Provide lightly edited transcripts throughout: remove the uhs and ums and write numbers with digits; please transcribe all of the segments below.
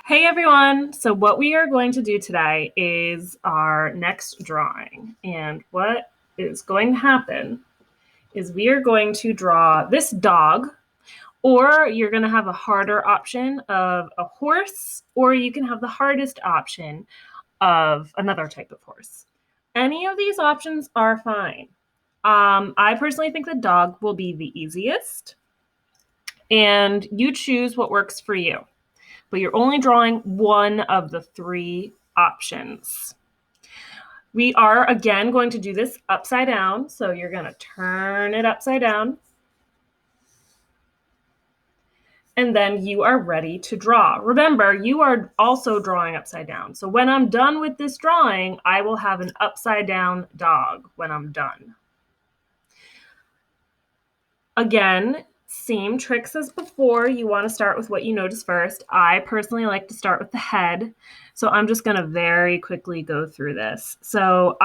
Hey everyone! So what we are going to do today is our next drawing. And what is going to happen is we are going to draw this dog, or you're going to have a harder option of a horse, or you can have the hardest option of another type of horse. Any of these options are fine. I personally think the dog will be the easiest, and you choose what works for you. But you're only drawing one of the three options. We are, again, going to do this upside down. So you're going to turn it upside down. And then you are ready to draw. Remember, you are also drawing upside down. So when I'm done with this drawing, I will have an upside down dog when I'm done. Again, same tricks as before. You want to start with what you notice first. I personally like to start with the head. So I'm just going to very quickly go through this. So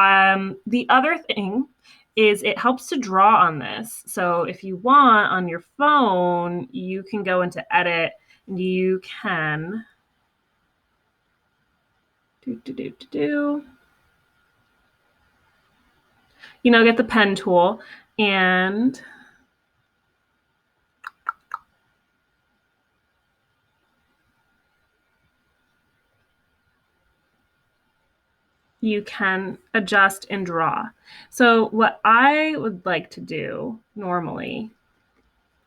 the other thing is it helps to draw on this. So if you want on your phone, you can go into edit and you can get the pen tool and you can adjust and draw. So what I would like to do normally,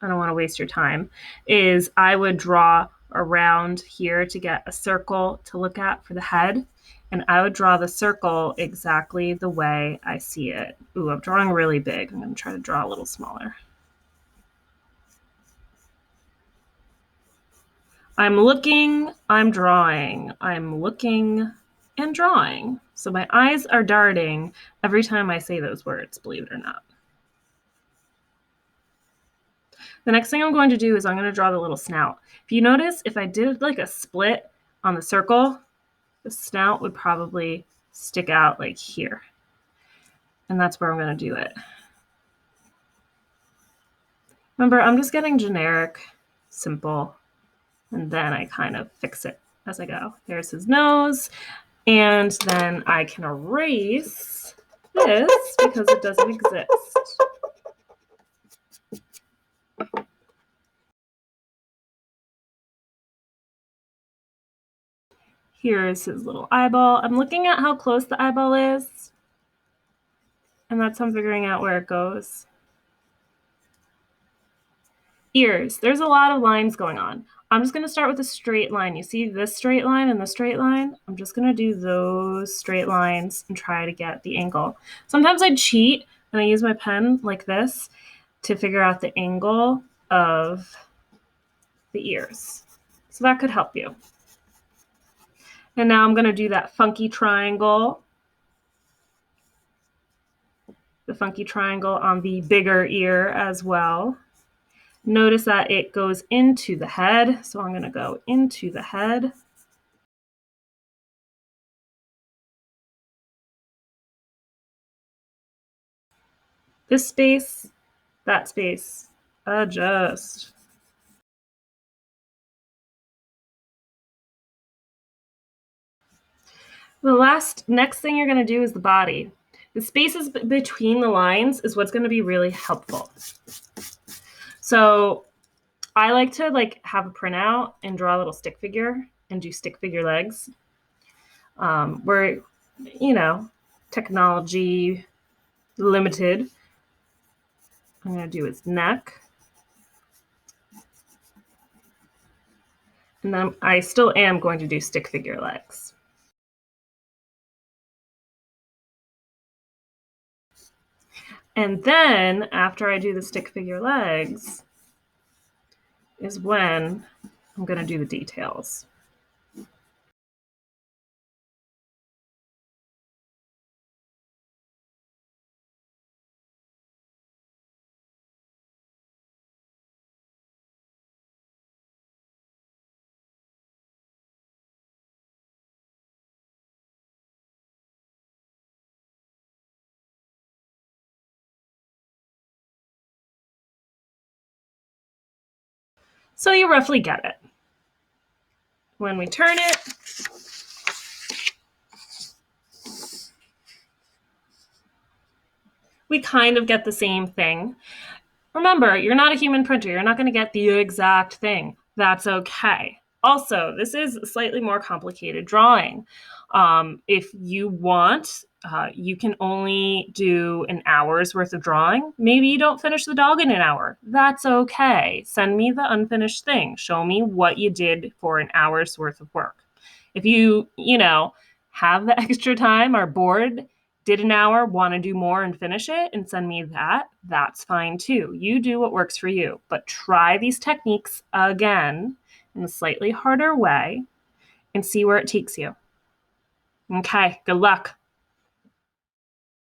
I don't want to waste your time, is I would draw around here to get a circle to look at for the head. And I would draw the circle exactly the way I see it. Ooh, I'm drawing really big. I'm going to try to draw a little smaller. I'm looking, I'm drawing. I'm looking and drawing. So my eyes are darting every time I say those words, believe it or not. The next thing I'm going to do is I'm going to draw the little snout. If you notice, if I did like a split on the circle, the snout would probably stick out like here. And that's where I'm going to do it. Remember, I'm just getting generic, simple, and then I kind of fix it as I go. There's his nose. And then I can erase this because it doesn't exist. Here's his little eyeball. I'm looking at how close the eyeball is, and that's how I'm figuring out where it goes. Ears. There's a lot of lines going on. I'm just going to start with a straight line. You see this straight line and the straight line? I'm just going to do those straight lines and try to get the angle. Sometimes I cheat and I use my pen like this to figure out the angle of the ears. So that could help you. And now I'm going to do that funky triangle. The funky triangle on the bigger ear as well. Notice that it goes into the head. So I'm going to go into the head. This space, that space, adjust. The next thing you're going to do is the body. The spaces between the lines is what's going to be really helpful. So I like to have a printout and draw a little stick figure and do stick figure legs. We're, technology limited. I'm going to do his neck. And then I still am going to do stick figure legs. And then after I do the stick figure legs is when I'm going to do the details. So you roughly get it. When we turn it, we kind of get the same thing. Remember, you're not a human printer. You're not going to get the exact thing. That's okay. Also, this is a slightly more complicated drawing. If you want, you can only do an hour's worth of drawing. Maybe you don't finish the dog in an hour. That's okay. Send me the unfinished thing. Show me what you did for an hour's worth of work. If you have the extra time, are bored, did an hour, want to do more and finish it and send me that, that's fine too. You do what works for you, but try these techniques again in a slightly harder way and see where it takes you. Okay, good luck.